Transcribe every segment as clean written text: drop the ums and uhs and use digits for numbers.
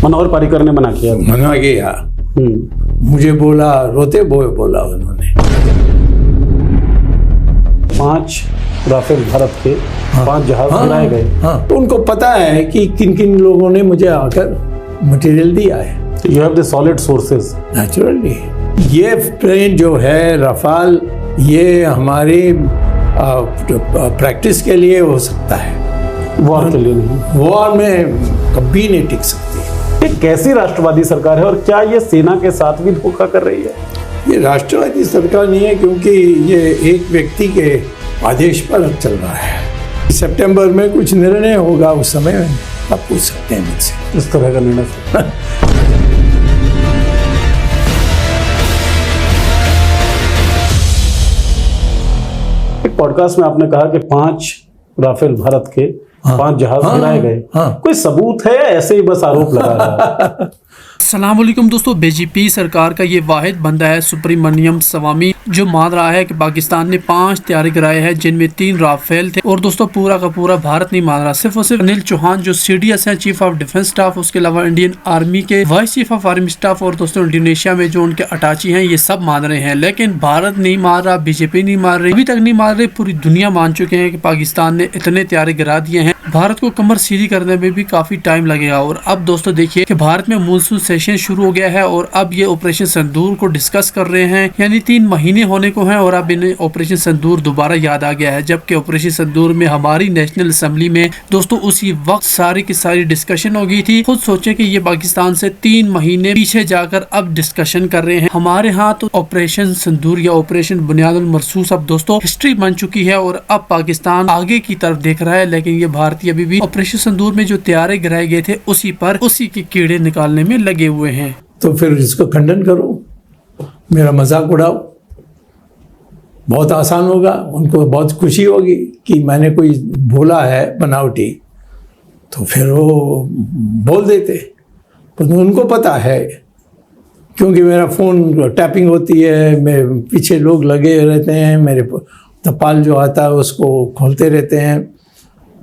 मनोहर पर्रिकर ने मना किया। मना किया। मुझे बोला, रोते बोए बोला उन्होंने। 5 राफेल भारत के 5 जहाज गिराए गए। हाँ, तो उनको पता है कि किन किन लोगों ने मुझे आकर मटेरियल दिया है। You have the solid sources. Naturally ये प्लेन जो है रफाल, ये हमारी प्रैक्टिस के लिए हो सकता है, वॉर के लिए नहीं। वॉर में कभी नहीं टिक सकती। ये कैसी राष्ट्रवादी सरकार है और क्या ये सेना के साथ भी धोखा कर रही है? ये राष्ट्रवादी सरकार नहीं है, क्योंकि ये एक व्यक्ति के आदेश पर चल रहा है। सितंबर में कुछ निर्णय होगा, उस समय आप पूछ सकते हैं मुझसे इस तरह का निर्णय। एक पॉडकास्ट में आपने कहा कि 5 राफेल भारत के 5 जहाज गिराए गए। कोई सबूत है या ऐसे ही बस आरोप लगा रहा है? अस्सलाम वालेकुम दोस्तों, बीजेपी सरकार का ये वाहिद बंदा है सुब्रमण्यम स्वामी, जो मान रहा है कि पाकिस्तान ने 5 तैयारी गिराए हैं, जिनमें 3 राफेल थे। और दोस्तों पूरा का पूरा भारत नहीं मान रहा, सिर्फ और सिर्फ अनिल चौहान जो CDS हैं, चीफ ऑफ डिफेंस स्टाफ, उसके अलावा इंडियन आर्मी के vice chief of army staff, और दोस्तों इंडोनेशिया में जो उनके अटाची हैं, ये सब मान रहे हैं। लेकिन भारत नहीं मान रहा, बीजेपी नहीं मान रही, अभी तक नहीं मान रही, पूरी दुनिया मान चुके हैं कि पाकिस्तान ने इतने तैयारी गिरा दिए हैं। भारत को कमर सीधी करने में भी काफी टाइम लगेगा। और अब दोस्तों देखिए कि भारत में मानसून सेशन शुरू हो गया है और अब ये ऑपरेशन सिंदूर को डिस्कस कर रहे हैं, यानी 3 महीने होने को हैं और अब इन्हें ऑपरेशन सिंदूर दोबारा याद आ गया है। जबकि ऑपरेशन सिंदूर में हमारी नेशनल असेंबली में दोस्तों उसी वक्त सारी की सारी डिस्कशन हो गई थी। खुद सोचे कि ये पाकिस्तान से 3 महीने पीछे जाकर अब डिस्कशन कर रहे हैं। हमारे यहाँ तो ऑपरेशन सिंदूर या ऑपरेशन बुनियादुल मरसूस अब दोस्तों हिस्ट्री बन चुकी है और अब पाकिस्तान आगे की तरफ देख रहा है। लेकिन ये भारतीय अभी भी ऑपरेशन सिंदूर में जो तैयारी गिराए गए थे उसी के कीड़े निकालने में लगे हुए हैं। तो फिर इसको खंडन करो, मेरा मजाक उड़ाओ, बहुत आसान होगा। उनको बहुत खुशी होगी कि मैंने कोई बोला है बनावटी, तो फिर वो बोल देते। पर उनको पता है, क्योंकि मेरा फ़ोन टैपिंग होती है, मेरे पीछे लोग लगे रहते हैं, मेरे तपाल जो आता है उसको खोलते रहते हैं,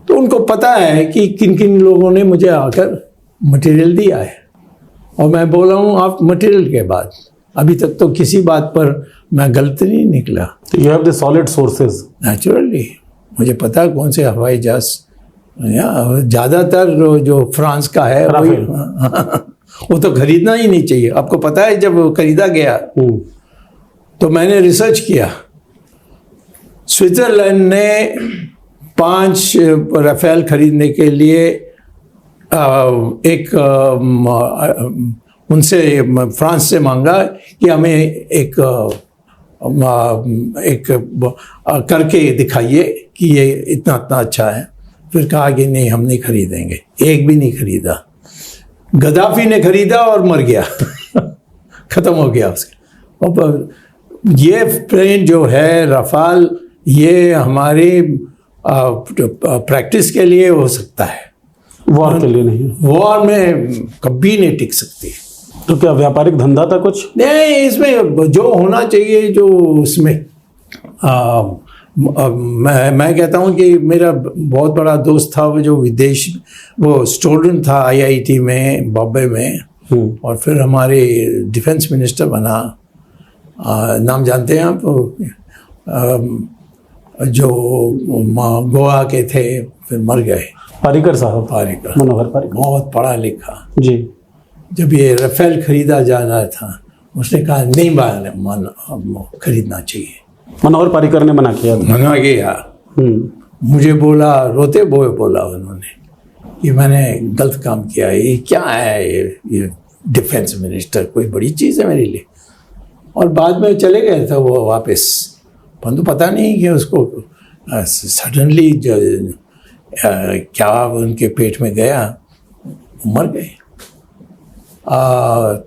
तो उनको पता है कि किन किन लोगों ने मुझे आकर मटेरियल दिया है। और मैं बोला हूँ आप मटेरियल के बाद, अभी तक तो किसी बात पर मैं गलत नहीं निकला। तो you have the solid sources. Naturally मुझे पता है कौन से हवाई जहाज, ज़्यादातर जो फ्रांस का है वो तो खरीदना ही नहीं चाहिए। आपको पता है जब खरीदा गया तो मैंने रिसर्च किया, स्विट्ज़रलैंड ने 5 राफेल खरीदने के लिए उनसे फ्रांस से मांगा कि हमें एक करके दिखाइए कि ये इतना अच्छा है। फिर कहा कि नहीं, हम नहीं खरीदेंगे। एक भी नहीं खरीदा। गद्दाफी ने खरीदा और मर गया। ख़त्म हो गया उसका। और ये प्लेन जो है रफाल, ये हमारी प्रैक्टिस के लिए हो सकता है, वॉर के लिए नहीं। वॉर में कभी नहीं टिक सकती। तो क्या व्यापारिक धंधा था कुछ? नहीं, इसमें जो होना चाहिए, जो उसमें मैं कहता हूँ कि मेरा बहुत बड़ा दोस्त था, वो जो विदेश, वो स्टूडेंट था IIT में, बॉम्बे में, और फिर हमारे डिफेंस मिनिस्टर बना। नाम जानते हैं आप? जो गोवा के थे, फिर मर गए। पर्रिकर साहब। पर्रिकर, मनोहर पर्रिकर, बहुत पढ़ा लिखा जी। जब ये राफेल खरीदा जाना था, उसने कहा नहीं खरीदना चाहिए। मनोहर पर्रिकर ने मना किया। मना किया। मुझे बोला, रोते बोए बोला उन्होंने कि मैंने गलत काम किया। ये क्या है, ये डिफेंस मिनिस्टर कोई बड़ी चीज़ है मेरे लिए। और बाद में चले गए थे वो वापस, परंतु पता नहीं कि उसको सडनली क्या उनके पेट में गया, मर गए।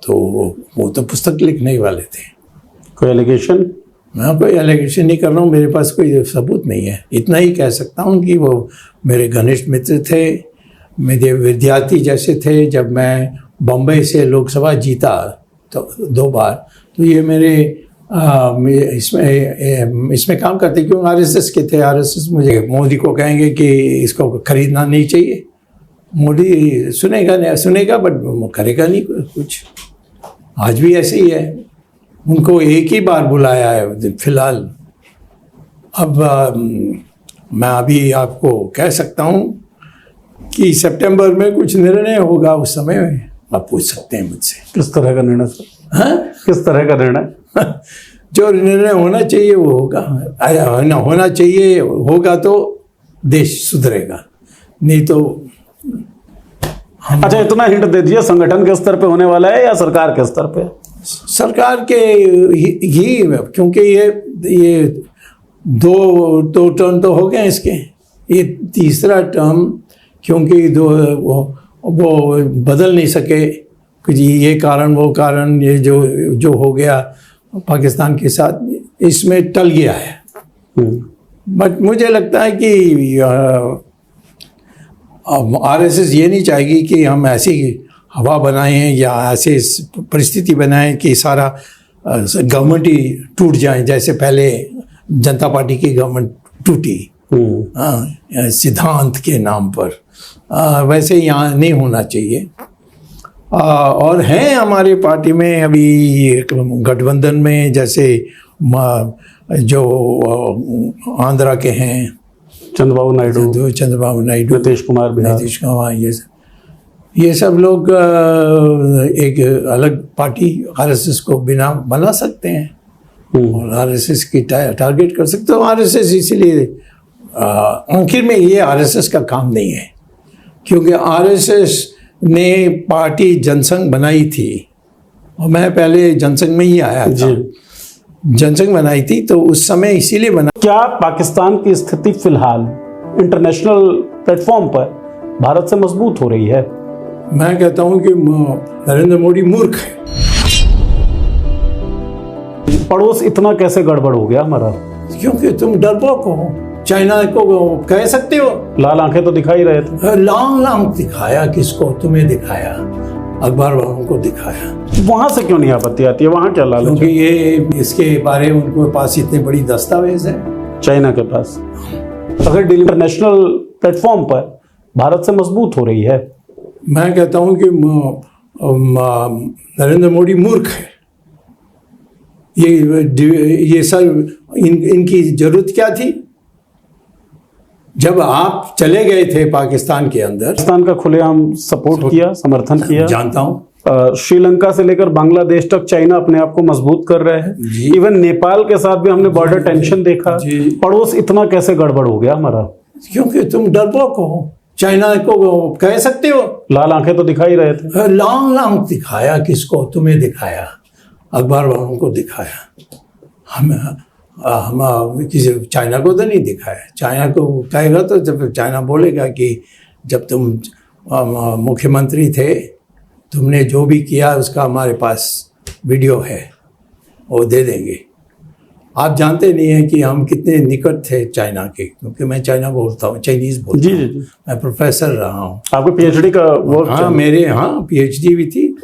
तो वो तो पुस्तक लिखने वाले थे। कोई एलिगेशन? मैं कोई एलिगेशन नहीं कर रहा हूँ, मेरे पास कोई सबूत नहीं है। इतना ही कह सकता हूँ कि वो मेरे घनिष्ठ मित्र थे, मेरे विद्यार्थी जैसे थे। जब मैं बम्बई से लोकसभा जीता तो 2 बार, तो ये मेरे इसमें काम करते, क्यों RSS के थे। RSS मुझे मोदी को कहेंगे कि इसको खरीदना नहीं चाहिए, मोदी सुनेगा बट करेगा नहीं कुछ। आज भी ऐसे ही है, उनको एक ही बार बुलाया है फिलहाल। अब मैं अभी आपको कह सकता हूँ कि सितंबर में कुछ निर्णय होगा, उस समय आप पूछ सकते हैं मुझसे। किस तरह का निर्णय सर? हाँ, किस तरह का निर्णय? जो निर्णय होना चाहिए वो होगा, होना चाहिए होगा तो देश सुधरेगा, नहीं तो अच्छा, इतना हिंट दे दीजिए, संगठन के स्तर पे होने वाला है या सरकार के स्तर पे? सरकार के ही, क्योंकि ये दो टर्म तो हो गए इसके, ये तीसरा टर्म, क्योंकि वो बदल नहीं सके कि ये कारण वो कारण, ये जो हो गया पाकिस्तान के साथ, इसमें टल गया है। बट मुझे लगता है कि आरएसएस ये नहीं चाहेगी कि हम ऐसी हवा बनाएं या ऐसी परिस्थिति बनाएं कि सारा गवर्नमेंट ही टूट जाए, जैसे पहले जनता पार्टी की गवर्नमेंट टूटी सिद्धांत के नाम पर। वैसे यहाँ नहीं होना चाहिए। और हैं हमारे पार्टी में अभी गठबंधन में, जैसे जो आंध्रा के हैं चंद्रबाबू नायडू, नीतीश कुमार, ये सब लोग एक अलग पार्टी आरएसएस को बिना बना सकते हैं और आरएसएस की टारगेट कर सकते हो। आरएसएस इसीलिए आखिर में ये आरएसएस का काम नहीं है, क्योंकि आरएसएस ने पार्टी जनसंघ बनाई थी और मैं पहले जनसंघ में ही आया था, जनसंघ बनाई थी, तो उस समय इसीलिए बना। क्या पाकिस्तान की स्थिति फिलहाल इंटरनेशनल प्लेटफॉर्म पर भारत से मजबूत हो रही है? मैं कहता हूं कि नरेंद्र मोदी मूर्ख है। पड़ोस इतना कैसे गड़बड़ हो गया हमारा? क्योंकि तुम डरपोक हो। चाइना को कह सकते हो, लाल आंखें तो दिखा ही रहे थे। लांग दिखाया किसको? तुम्हें दिखाया, अखबार वालों को दिखाया। वहां से क्यों नहीं आपत्ति आती है? वहां क्या लालच? क्योंकि ये इसके बारे में उनके पास इतने बड़ी दस्तावेज है चाइना के पास। अगर इंटरनेशनल प्लेटफॉर्म पर भारत से मजबूत हो रही है, मैं कहता हूं कि नरेंद्र मोदी मूर्ख है। ये सब इनकी जरूरत क्या थी? जब आप चले गए थे पाकिस्तान के अंदर, पाकिस्तान का खुलेआम सपोर्ट किया, समर्थन किया। जानता हूं। श्रीलंका से लेकर बांग्लादेश तक चाइना अपने आप को मजबूत कर रहे हैं। इवन नेपाल के साथ भी हमने बॉर्डर टेंशन देखा। पड़ोस इतना कैसे गड़बड़ हो गया हमारा? क्योंकि तुम डरपोक हो। चाइना को कह सकते हो, लाल आंखें तो दिखा ही रहे थे। लांग दिखाया किसको? तुम्हें दिखाया, अखबार वालों को दिखाया। हम किसी चाइना को तो नहीं दिखाया। चाइना को कहेगा तो जब चाइना बोलेगा कि जब तुम मुख्यमंत्री थे, तुमने जो भी किया उसका हमारे पास वीडियो है, वो दे देंगे। आप जानते नहीं हैं कि हम कितने निकट थे चाइना के, क्योंकि मैं चाइना बोलता हूँ, चाइनीज बोलता हूँ। जी। मैं प्रोफेसर रहा हूँ। आपको पीएचडी का वर्क? हाँ, मेरे पीएचडी भी थी।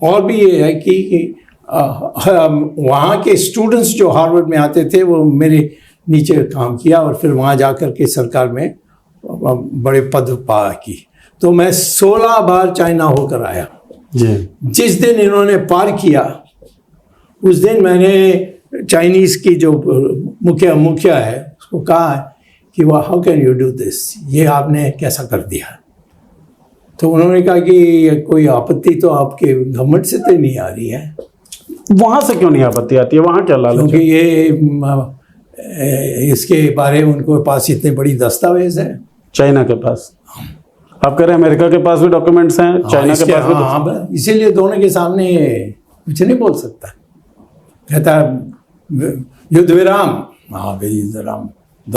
और भी ये है कि वहाँ के स्टूडेंट्स जो हार्वर्ड में आते थे, वो मेरे नीचे काम किया और फिर वहाँ जाकर के सरकार में बड़े पद पा की। तो मैं 16 बार चाइना होकर आया। जी। जिस दिन इन्होंने पार किया, उस दिन मैंने चाइनीज की जो मुखिया है उसको कहा कि वाह, how can you do this, ये आपने कैसा कर दिया? तो उन्होंने कहा कि कोई आपत्ति तो आपके गवर्नमेंट से तो नहीं आ रही है। वहां से क्यों नहीं आपत्ति आती है? वहां क्या लालच? क्योंकि ये इसके बारे में उनके पास इतने बड़ी दस्तावेज है। चाइना के पास? आप कह रहे हैं अमेरिका के पास भी डॉक्यूमेंट्स हैं, चाइना के पास भी? इसीलिए दोनों के सामने कुछ नहीं बोल सकता। कहता युद्ध विराम, युद्ध विराम।